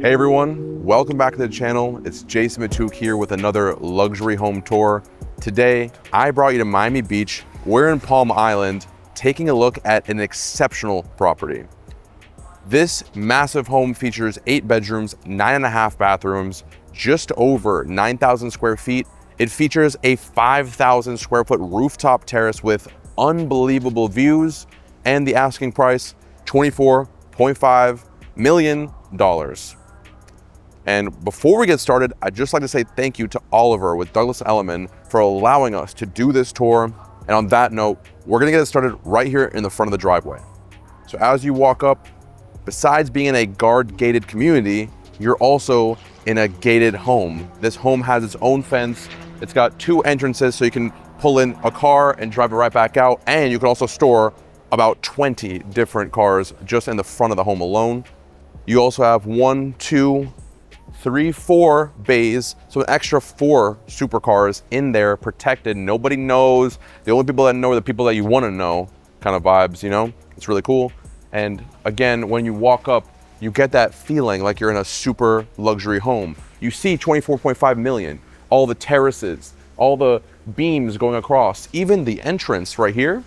Hey everyone, welcome back to the channel. It's Jason Matouk here with another luxury home tour. Today, I brought you to Miami Beach. We're in Palm Island, taking a look at an exceptional property. This massive home features 8 bedrooms, 9.5 bathrooms, just over 9,000 square feet. It features a 5,000 square foot rooftop terrace with unbelievable views, and the asking price, $24.5 million. And before we get started, I'd just like to say thank you to Oliver with Douglas Elliman for allowing us to do this tour. And on that note, we're gonna get it started right here in the front of the driveway. So as you walk up, besides being in a guard-gated community, you're also in a gated home. This home has its own fence. It's got 2 entrances, so you can pull in a car and drive it right back out. And you can also store about 20 different cars just in the front of the home alone. You also have 1, 2, 3, 4 bays, so an extra 4 supercars in there, protected. Nobody knows. The only people that know are the people that you want to know, kind of vibes, you know? It's really cool. And again, when you walk up, you get that feeling like you're in a super luxury home. You see 24.5 million, all the terraces, all the beams going across, even the entrance right here.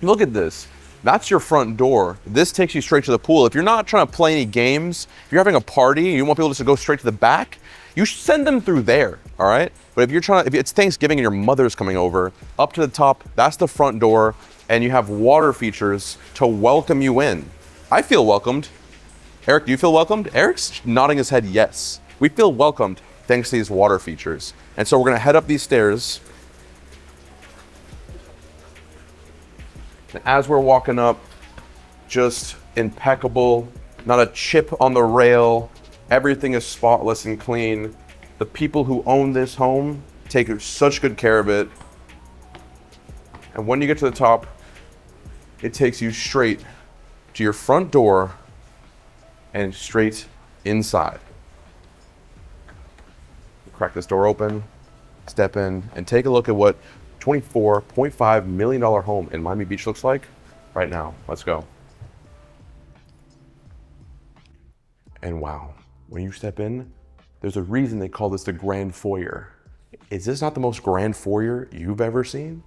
Look at this. That's your front door. This takes you straight to the pool. If you're not trying to play any games, if you're having a party, you want people just to go straight to the back, you should send them through there, all right? But if it's Thanksgiving and your mother's coming over, up to the top, that's the front door, and you have water features to welcome you in. I feel welcomed. Eric, do you feel welcomed? Eric's nodding his head yes. We feel welcomed thanks to these water features. And so we're gonna head up these stairs. As we're walking up, just impeccable, not a chip on the rail. Everything is spotless and clean. The people who own this home take such good care of it. And when you get to the top, it takes you straight to your front door and straight inside. Crack this door open, step in, and take a look at what $24.5 million home in Miami Beach looks like right now. Let's go. And wow, when you step in, there's a reason they call this the grand foyer. Is this not the most grand foyer you've ever seen?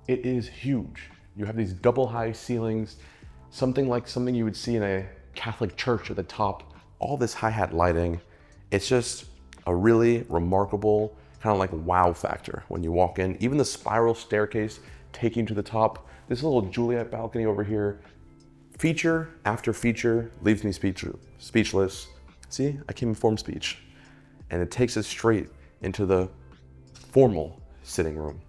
It is huge. You have these double high ceilings, something you would see in a Catholic church at the top, all this hi-hat lighting. It's just a really remarkable kind of like wow factor when you walk in. Even the spiral staircase taking to the top. This little Juliet balcony over here, feature after feature, leaves me speechless. See, I can't even form speech. And it takes us straight into the formal sitting room.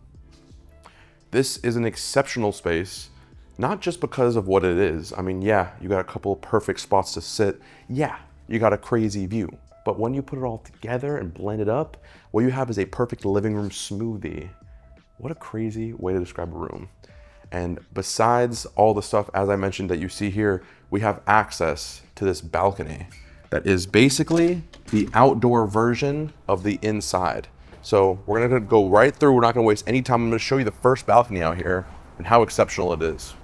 This is an exceptional space, not just because of what it is. I mean, yeah, you got a couple of perfect spots to sit. Yeah, you got a crazy view. But when you put it all together and blend it up, what you have is a perfect living room smoothie. What a crazy way to describe a room. And besides all the stuff, as I mentioned, that you see here, we have access to this balcony that is basically the outdoor version of the inside. So we're gonna go right through, we're not gonna waste any time. I'm gonna show you the first balcony out here and how exceptional it is.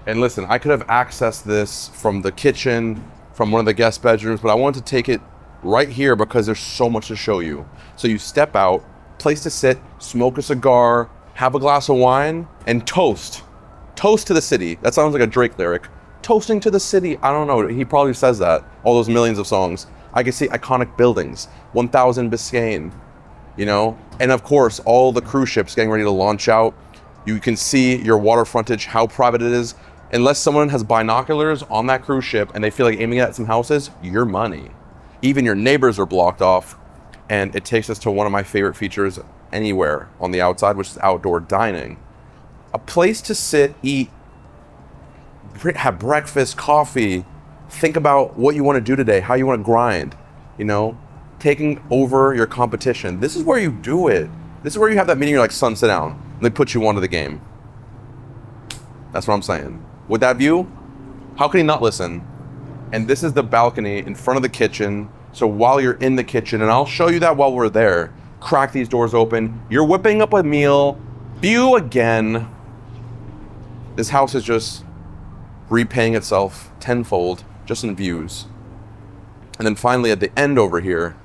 And listen, I could have accessed this from the kitchen, from one of the guest bedrooms, but I wanted to take it right here because there's so much to show you. So you step out, place to sit, smoke a cigar, have a glass of wine, and toast. Toast to the city. That sounds like a Drake lyric. Toasting to the city. I don't know, he probably says that, all those millions of songs. I can see iconic buildings, 1000 Biscayne, you know? And of course, all the cruise ships getting ready to launch out. You can see your water frontage, how private it is. Unless someone has binoculars on that cruise ship and they feel like aiming at some houses, your money. Even your neighbors are blocked off. And it takes us to one of my favorite features anywhere on the outside, which is outdoor dining. A place to sit, eat, have breakfast, coffee, think about what you want to do today, how you want to grind, you know, taking over your competition. This is where you do it. This is where you have that meeting, you're like, son, sit down. And they put you onto the game. That's what I'm saying. With that view, how can he not listen? And this is the balcony in front of the kitchen. So while you're in the kitchen, and I'll show you that while we're there, crack these doors open. You're whipping up a meal, view again. This house is just repaying itself tenfold just in views. And then finally at the end over here,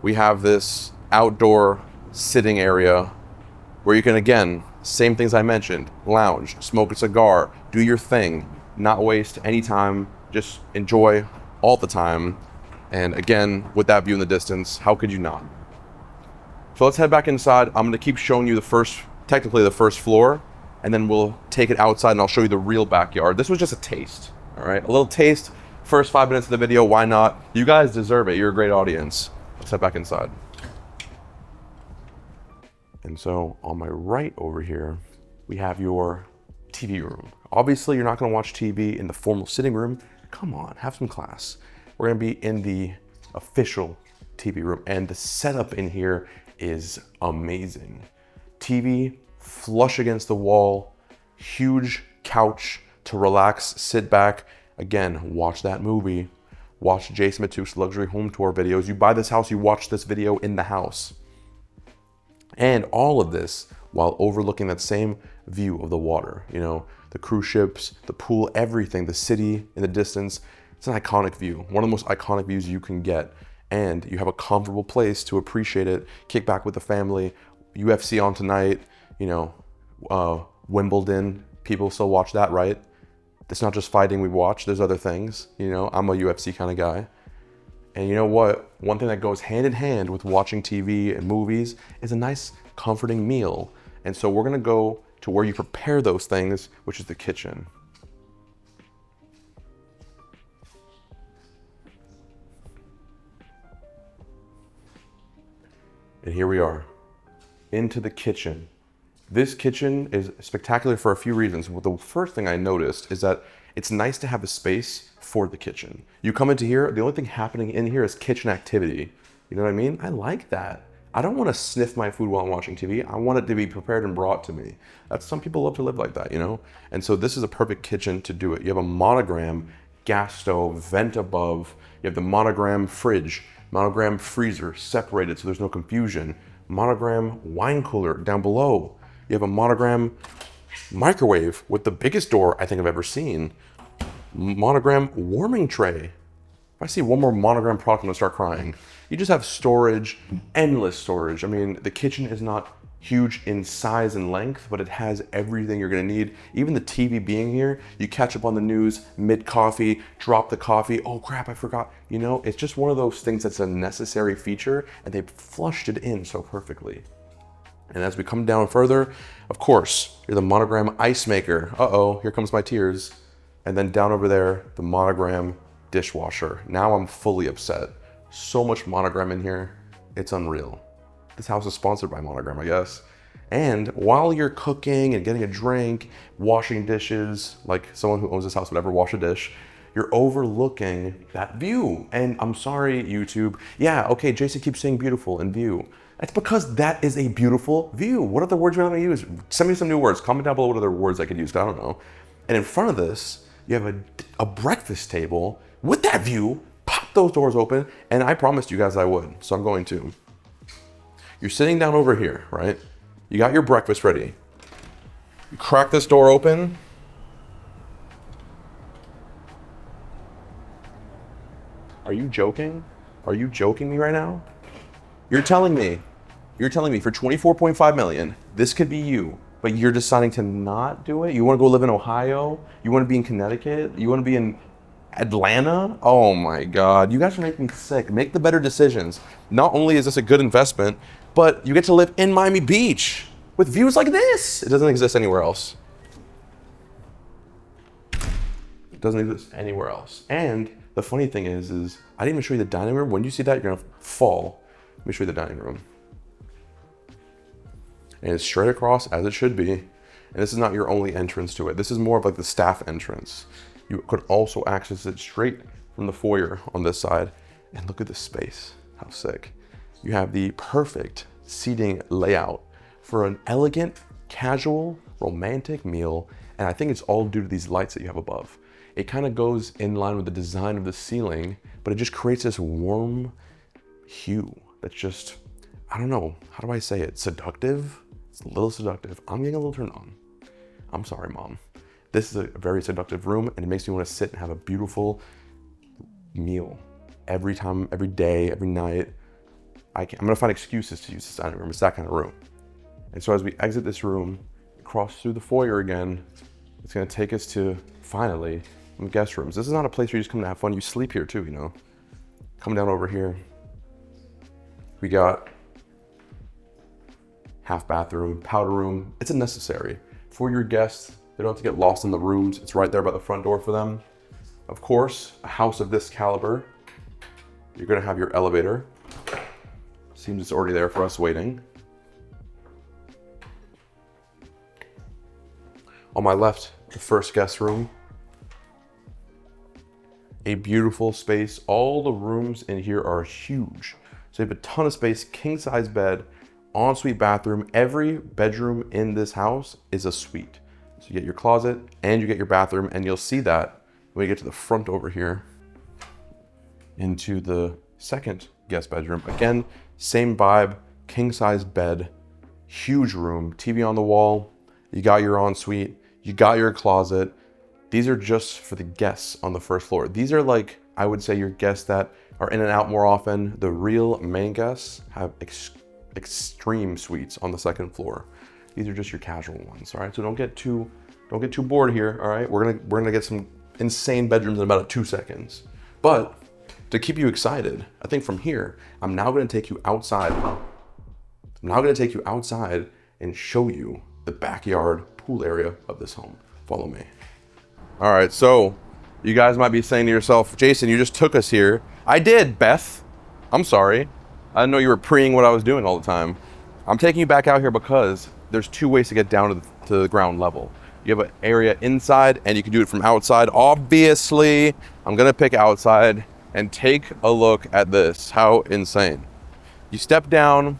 we have this outdoor sitting area where you can, again, same things I mentioned, lounge, smoke a cigar, do your thing, not waste any time, just enjoy all the time. And again, with that view in the distance, how could you not? So let's head back inside. I'm gonna keep showing you technically the first floor, and then we'll take it outside and I'll show you the real backyard. This was just a taste, all right? A little taste, first 5 minutes of the video, why not? You guys deserve it, you're a great audience. Let's head back inside. And so on my right over here, we have your TV room. Obviously, you're not gonna watch TV in the formal sitting room. Come on, have some class. We're gonna be in the official TV room, and the setup in here is amazing. TV flush against the wall, huge couch to relax, sit back. Again, watch that movie. Watch Jason Matouk's luxury home tour videos. You buy this house, you watch this video in the house. And all of this while overlooking that same view of the water, you know, the cruise ships, the pool, everything, the city in the distance. It's an iconic view, one of the most iconic views you can get. And you have a comfortable place to appreciate it, kick back with the family, UFC on tonight, you know, Wimbledon, people still watch that, right? It's not just fighting we watch, there's other things, you know, I'm a UFC kind of guy. And you know what? One thing that goes hand in hand with watching TV and movies is a nice, comforting meal. And so we're gonna go to where you prepare those things, which is the kitchen. And here we are, into the kitchen. This kitchen is spectacular for a few reasons. Well, the first thing I noticed is that it's nice to have a space for the kitchen. You come into here, the only thing happening in here is kitchen activity. You know what I mean? I like that. I don't want to sniff my food while I'm watching TV. I want it to be prepared and brought to me. Some people love to live like that, you know? And so this is a perfect kitchen to do it. You have a monogram gas stove, vent above. You have the monogram fridge, monogram freezer, separated so there's no confusion. Monogram wine cooler down below. You have a monogram microwave with the biggest door I think I've ever seen. Monogram warming tray. If I see one more monogram product, I'm gonna start crying. You just have storage, endless storage. I mean, the kitchen is not huge in size and length, but it has everything you're gonna need. Even the TV being here, you catch up on the news mid-coffee, drop the coffee, oh crap, I forgot. You know, it's just one of those things that's a necessary feature, and they flushed it in so perfectly. And as we come down further, of course, you're the monogram ice maker. Uh-oh, here comes my tears. And then down over there, the monogram dishwasher. Now I'm fully upset. So much monogram in here, it's unreal. This house is sponsored by Monogram, I guess. And while you're cooking and getting a drink, washing dishes, like someone who owns this house would ever wash a dish, you're overlooking that view. And I'm sorry, YouTube. Yeah, okay, Jason keeps saying beautiful and view. That's because that is a beautiful view. What other words are you going to use? Send me some new words. Comment down below what other words I could use, I don't know. And in front of this, you have a breakfast table with that view. Pop those doors open, and I promised you guys I would, so I'm going to. You're sitting down over here, right? You got your breakfast ready. You crack this door open. Are you joking? Are you joking me right now? You're telling me for 24.5 million, this could be you, but you're deciding to not do it? You want to go live in Ohio? You want to be in Connecticut? You want to be in Atlanta? Oh my God, you guys are making me sick. Make the better decisions. Not only is this a good investment, but you get to live in Miami Beach with views like this. It doesn't exist anywhere else. It doesn't exist anywhere else. And the funny thing is I didn't even show you the dining room. When you see that, you're gonna fall. Let me show you the dining room. And it's straight across as it should be. And this is not your only entrance to it. This is more of like the staff entrance. You could also access it straight from the foyer on this side. And look at this space, how sick. You have the perfect seating layout for an elegant, casual, romantic meal. And I think it's all due to these lights that you have above. It kind of goes in line with the design of the ceiling, but it just creates this warm hue that's just, I don't know, how do I say it? Seductive? It's a little seductive. I'm getting a little turned on. I'm sorry, Mom. This is a very seductive room, and it makes me want to sit and have a beautiful meal. every time, every day, every night. I'm gonna find excuses to use this dining room. It's that kind of room. And so as we exit this room, cross through the foyer again, it's gonna take us to, finally, some guest rooms. This is not a place where you just come to have fun. You sleep here too, you know? Come down over here. We got half bathroom, powder room. It's a necessary. For your guests, they don't have to get lost in the rooms. It's right there by the front door for them. Of course, a house of this caliber, you're gonna have your elevator. Seems it's already there for us waiting. On my left, the first guest room. A beautiful space. All the rooms in here are huge. So you have a ton of space, king size bed, ensuite bathroom. Every bedroom in this house is a suite. So you get your closet and you get your bathroom, and you'll see that when you get to the front over here into the second guest bedroom. Again, same vibe, king size bed, huge room, TV on the wall. You got your ensuite, you got your closet. These are just for the guests on the first floor. These are like, I would say, your guests that are in and out more often. The real main guests have extreme suites on the second floor. These are just your casual ones, all right? So don't get too bored here, all right? We're gonna get some insane bedrooms in about 2 seconds. But to keep you excited, I think from here, I'm now gonna take you outside. I'm now gonna take you outside and show you the backyard pool area of this home. Follow me. All right, so you guys might be saying to yourself, Jason, you just took us here. I did, Beth. I'm sorry. I didn't know you were preeing what I was doing all the time. I'm taking you back out here because there's 2 ways to get down to the ground level. You have an area inside and you can do it from outside. Obviously, I'm gonna pick outside and take a look at this. How insane. You step down.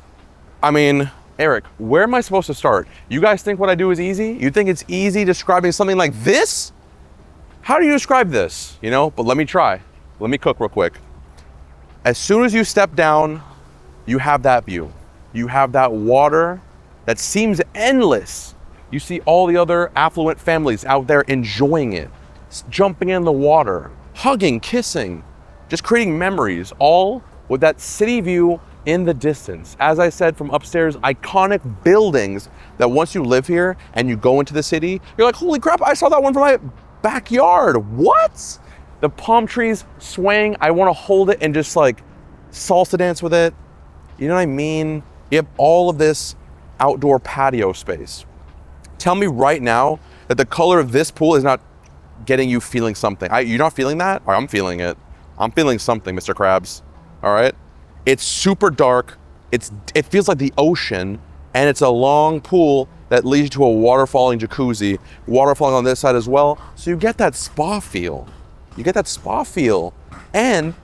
I mean, Eric, where am I supposed to start? You guys think what I do is easy? You think it's easy describing something like this? How do you describe this? You know, but let me try. Let me cook real quick. As soon as you step down, you have that view. You have that water that seems endless. You see all the other affluent families out there enjoying it, jumping in the water, hugging, kissing, just creating memories, all with that city view in the distance. As I said, from upstairs, iconic buildings that once you live here and you go into the city, you're like, holy crap, I saw that one from my backyard. What? The palm trees swaying. I want to hold it and just like salsa dance with it. You know what I mean? You have all of this outdoor patio space. Tell me right now that the color of this pool is not getting you feeling something. You're not feeling that? Or I'm feeling it. I'm feeling something, Mr. Krabs. All right? It's super dark. It feels like the ocean, and it's a long pool that leads to a waterfalling jacuzzi, waterfalling on this side as well. So you get that spa feel. You get that spa feel. And,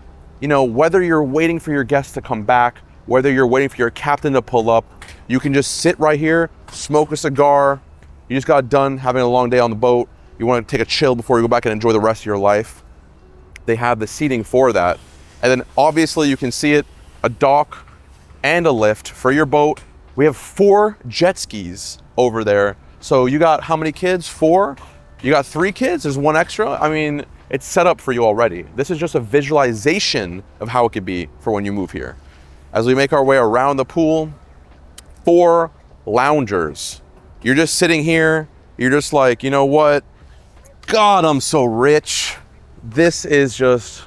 you know, whether you're waiting for your guests to come back, whether you're waiting for your captain to pull up, you can just sit right here, smoke a cigar. You just got done having a long day on the boat. You want to take a chill before you go back and enjoy the rest of your life. They have the seating for that. And then obviously you can see it, a dock and a lift for your boat. We have 4 jet skis over there. So you got how many kids? 4? You got 3 kids? There's 1 extra? I mean, it's set up for you already. This is just a visualization of how it could be for when you move here. As we make our way around the pool, 4 loungers. You're just sitting here. You're just like, you know what? God, I'm so rich. This is just,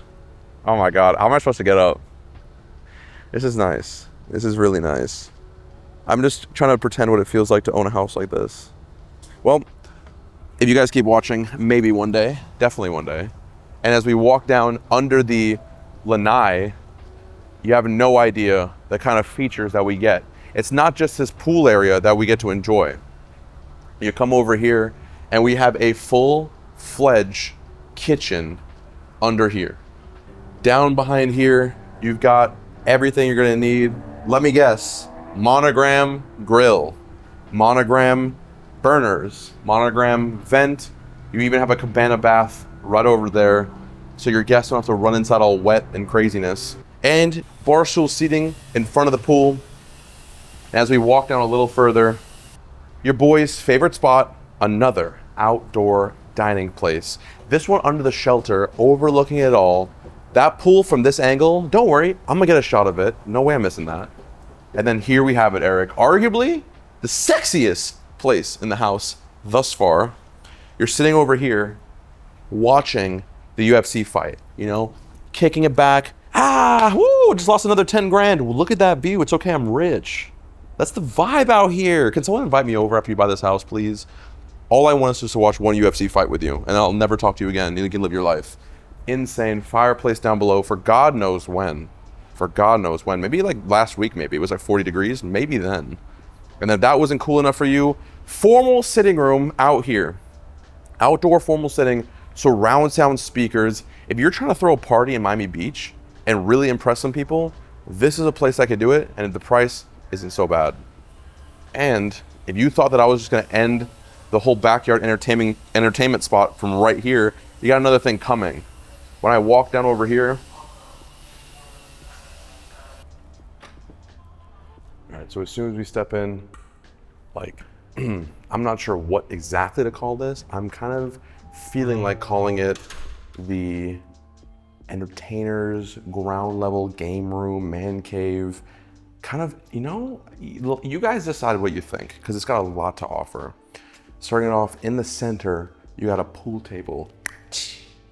oh my God, how am I supposed to get up? This is nice. This is really nice. I'm just trying to pretend what it feels like to own a house like this. Well, if you guys keep watching, maybe one day, definitely one day. And as we walk down under the lanai, you have no idea the kind of features that we get. It's not just this pool area that we get to enjoy. You come over here and we have a full-fledged kitchen under here. Down behind here, you've got everything you're gonna need. Let me guess, monogram grill, monogram burners, monogram vent. You even have a cabana bath right over there, so your guests don't have to run inside all wet and craziness. And bar stool seating in front of the pool. And as we walk down a little further, your boy's favorite spot, another outdoor dining place. This one under the shelter, overlooking it all. That pool from this angle, don't worry, I'm gonna get a shot of it. No way I'm missing that. And then here we have it, Eric. Arguably the sexiest place in the house thus far. You're sitting over here watching the UFC fight, you know, kicking it back. Woo, just lost another 10 grand. Well, look at that view. It's okay, I'm rich. That's the vibe out here. Can someone invite me over after you buy this house, please? All I want is just to watch one UFC fight with you, and I'll never talk to you again. You can live your life. Insane. Fireplace down below for God knows when. For God knows when. Maybe like last week, maybe. It was like 40 degrees. Maybe then. And if that wasn't cool enough for you, formal sitting room out here. Outdoor formal sitting, surround sound speakers. If you're trying to throw a party in Miami Beach and really impress some people, this is a place that could do it, and the price isn't so bad. And if you thought that I was just gonna end the whole backyard entertainment spot from right here, you got another thing coming. When I walk down over here, all right, so as soon as we step in, like, I'm not sure what exactly to call this. I'm kind of feeling like calling it the entertainer's ground level game room, man cave, kind of, you know, you guys decide what you think, because it's got a lot to offer. Starting it off in the center, you got a pool table.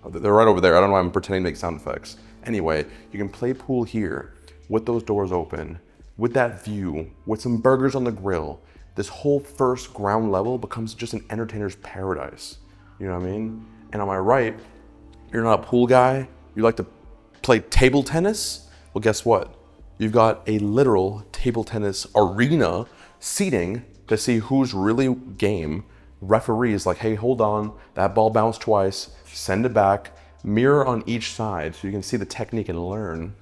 They're right over there. I don't know why I'm pretending to make sound effects. Anyway, you can play pool here with those doors open, with that view, with some burgers on the grill. This whole first ground level becomes just an entertainer's paradise. You know what I mean? And on my right, you're not a pool guy. You like to play table tennis? Well, guess what? You've got a literal table tennis arena seating to see who's really game. Referees like, hey, hold on, that ball bounced twice, send it back, mirror on each side so you can see the technique and learn.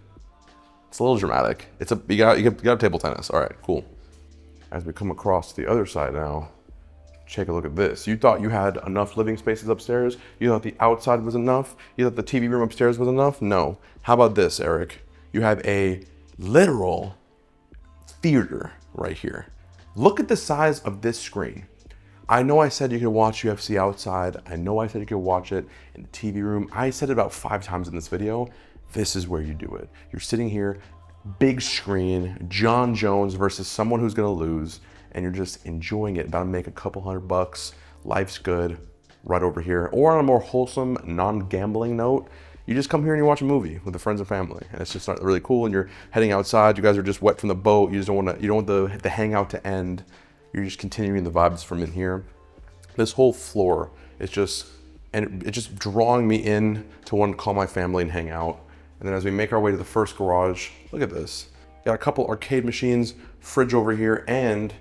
It's a little dramatic. You got table tennis. All right, cool. As we come across the other side now, take a look at this. You thought you had enough living spaces upstairs? You thought the outside was enough? You thought the TV room upstairs was enough? No. How about this, Eric? You have a literal theater right here. Look at the size of this screen. I know I said you could watch UFC outside. I know I said you could watch it in the TV room. I said it about 5 times in this video. This is where you do it. You're sitting here, big screen, John Jones versus someone who's gonna lose, and you're just enjoying it, about to make a couple $100. Life's good, right over here. Or on a more wholesome, non-gambling note, you just come here and you watch a movie with the friends and family, and it's just really cool. And you're heading outside. You guys are just wet from the boat. You don't want the hangout to end. You're just continuing the vibes from in here. This whole floor is just, and it's just drawing me in to want to call my family and hang out. And then as we make our way to the first garage, look at this. You got a couple arcade machines, fridge over here, and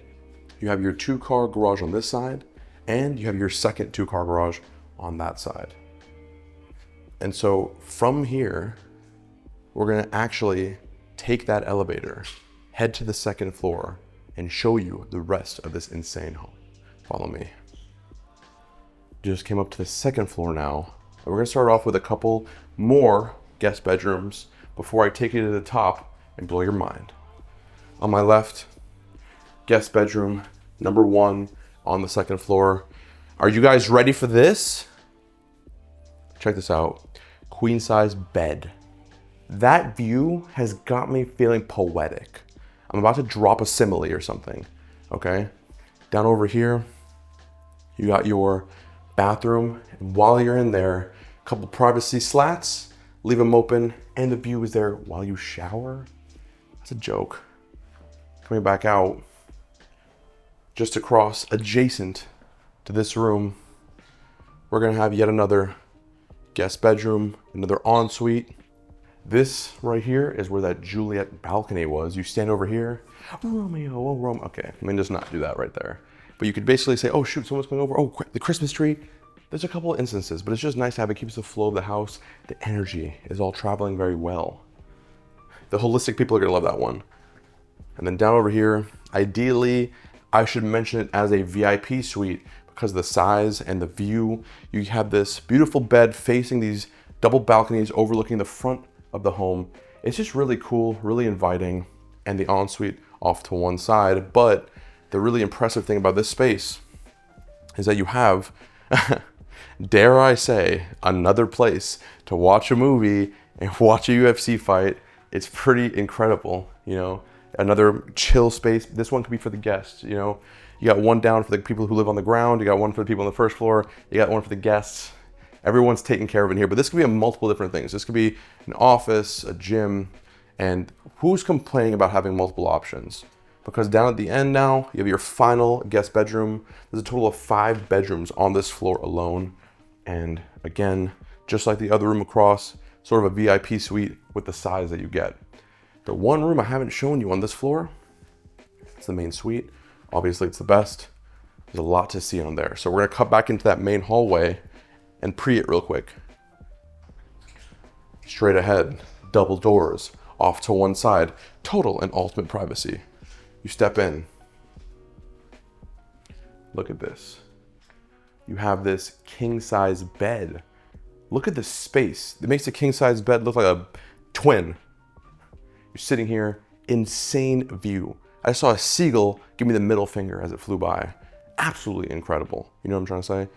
you have your 2-car garage on this side, and you have your second 2-car garage on that side. And so from here, we're gonna actually take that elevator, head to the second floor, and show you the rest of this insane home. Follow me. Just came up to the second floor now. And we're gonna start off with a couple more guest bedrooms before I take you to the top and blow your mind. On my left, guest bedroom number 1 on the second floor. Are you guys ready for this? Check this out. Queen size bed. That view has got me feeling poetic. I'm about to drop a simile or something, okay? Down over here, you got your bathroom. And while you're in there, a couple privacy slats, leave them open, and the view is there while you shower. That's a joke. Coming back out, just across, adjacent to this room, we're gonna have yet another guest bedroom, another ensuite. This right here is where that Juliet balcony was. You stand over here, Romeo, oh Romeo. Okay, I mean, just not do that right there. But you could basically say, oh shoot, someone's coming over. Oh, the Christmas tree. There's a couple of instances, but it's just nice to have it. Keeps the flow of the house. The energy is all traveling very well. The holistic people are gonna love that one. And then down over here, ideally, I should mention it as a VIP suite because of the size and the view. You have this beautiful bed facing these double balconies overlooking the front of the home. It's just really cool, really inviting, and the ensuite off to one side. But the really impressive thing about this space is that you have, dare I say, another place to watch a movie and watch a UFC fight. It's pretty incredible, you know. Another chill space. This one could be for the guests, you know. You got one down for the people who live on the ground. You got one for the people on the first floor. You got one for the guests. Everyone's taken care of in here, but this could be multiple different things. This could be an office, a gym, and who's complaining about having multiple options? Because down at the end now, you have your final guest bedroom. There's a total of 5 bedrooms on this floor alone. And again, just like the other room across, sort of a VIP suite with the size that you get. The one room I haven't shown you on this floor, it's the main suite. Obviously it's the best. There's a lot to see on there. So we're gonna cut back into that main hallway and pre it real quick. Straight ahead, double doors, off to one side, total and ultimate privacy. You step in. Look at this. You have this king size bed. Look at the space. It makes the king size bed look like a twin. You're sitting here, insane view. I saw a seagull give me the middle finger as it flew by. Absolutely incredible. You know what I'm trying to say?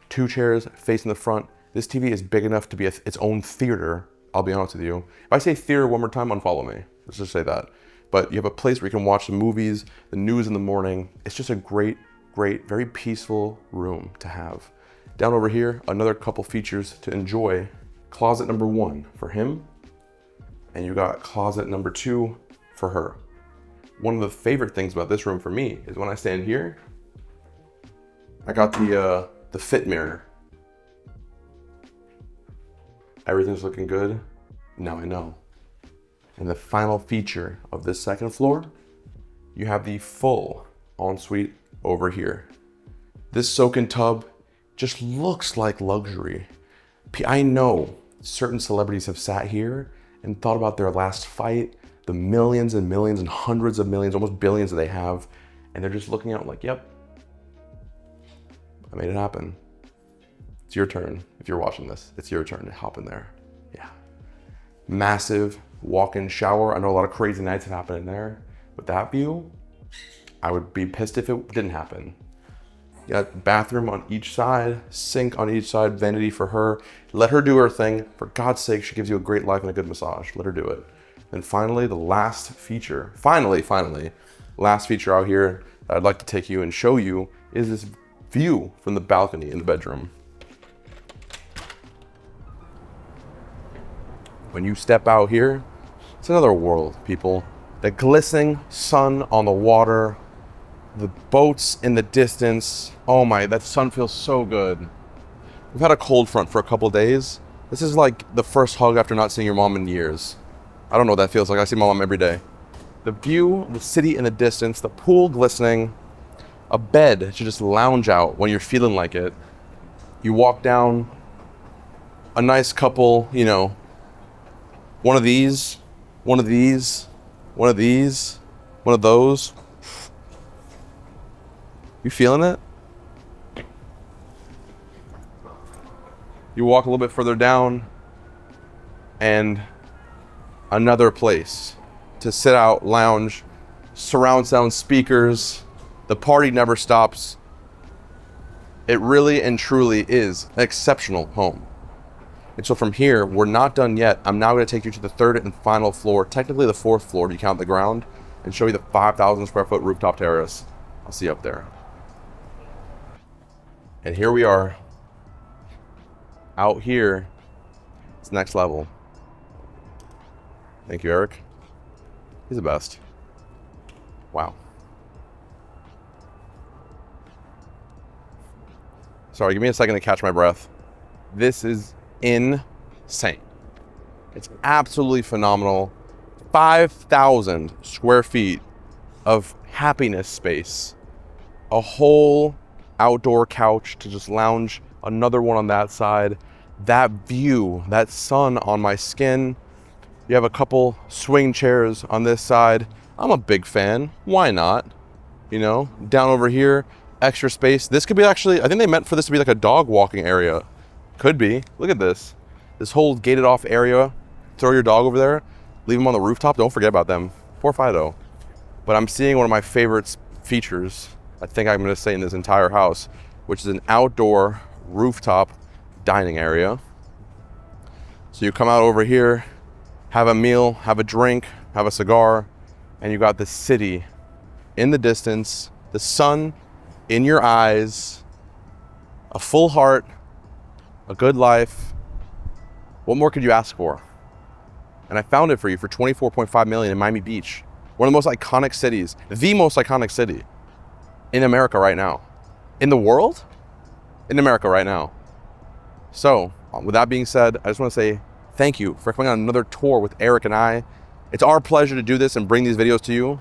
2 chairs facing the front. This TV is big enough to be its own theater. I'll be honest with you. If I say theater one more time, unfollow me. Let's just say that. But you have a place where you can watch the movies, the news in the morning. It's just a great, very peaceful room to have. Down over here, another couple features to enjoy. Closet number 1 for him. And you got closet number 2 for her. One of the favorite things about this room for me is when I stand here, I got the fit mirror. Everything's looking good. Now I know. And the final feature of this second floor, you have the full ensuite over here. This soak-in tub just looks like luxury. I know certain celebrities have sat here and thought about their last fight, the millions and millions and hundreds of millions, almost billions that they have, and they're just looking out like, yep, I made it happen. It's your turn. If you're watching this, it's your turn to hop in there. Yeah. Massive walk-in shower. I know a lot of crazy nights have happened in there. With that view, I would be pissed if it didn't happen. You got bathroom on each side, sink on each side, vanity for her. Let her do her thing. For God's sake, she gives you a great life and a good massage. Let her do it. And finally, the last feature, last feature out here that I'd like to take you and show you is this view from the balcony in the bedroom. When you step out here, it's another world, people. The glistening sun on the water, the boats in the distance. Oh my, that sun feels so good. We've had a cold front for a couple days. This is like the first hug after not seeing your mom in years. I don't know what that feels like. I see my mom every day. The view, the city in the distance, the pool glistening, a bed to just lounge out when you're feeling like it. You walk down, a nice couple, you know, one of these, one of these, one of these, one of those. You feeling it? You walk a little bit further down and another place to sit out, lounge, surround sound speakers. The party never stops. It really and truly is an exceptional home. And so from here, we're not done yet. I'm now going to take you to the 3rd and final floor, technically the 4th floor if you count the ground, and show you the 5,000 square foot rooftop terrace. I'll see you up there. And here we are. Out here, it's next level. Thank you, Eric. He's the best. Wow. Sorry, give me a second to catch my breath. This is insane. It's absolutely phenomenal. 5,000 square feet of happiness space. A whole outdoor couch to just lounge. Another one on that side. That view, that sun on my skin. You have a couple swing chairs on this side. I'm a big fan. Why not? You know, down over here, extra space. This could be actually, I think they meant for this to be like a dog walking area. Could be. Look at this. This whole gated off area. Throw your dog over there. Leave them on the rooftop. Don't forget about them. Poor Fido. But I'm seeing one of my favorite features, I think I'm going to say in this entire house, which is an outdoor rooftop dining area. So you come out over here, have a meal, have a drink, have a cigar, and you got the city in the distance, the sun in your eyes, a full heart, a good life. What more could you ask for? And I found it for you for 24.5 million in Miami Beach. One of the most iconic cities, the most iconic city in America right now. In the world? In America right now. So, with that being said, I just want to say thank you for coming on another tour with Eric and I. It's our pleasure to do this and bring these videos to you.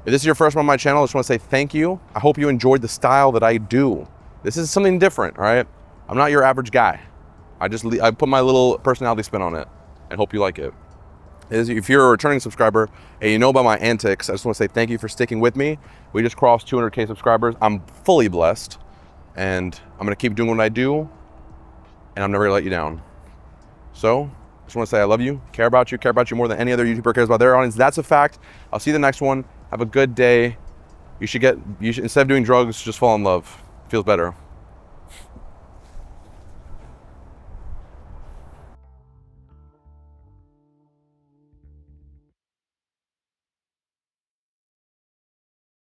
If this is your first one on my channel, I just want to say thank you. I hope you enjoyed the style that I do. This is something different, all right? I'm not your average guy. I put my little personality spin on it and hope you like it. If you're a returning subscriber and you know about my antics, I just want to say thank you for sticking with me. We just crossed 200K subscribers. I'm fully blessed, and I'm going to keep doing what I do, and I'm never going to let you down. So, I just want to say I love you, care about you more than any other YouTuber cares about their audience. That's a fact. I'll see you in the next one. Have a good day. You should instead of doing drugs, just fall in love. Feels better.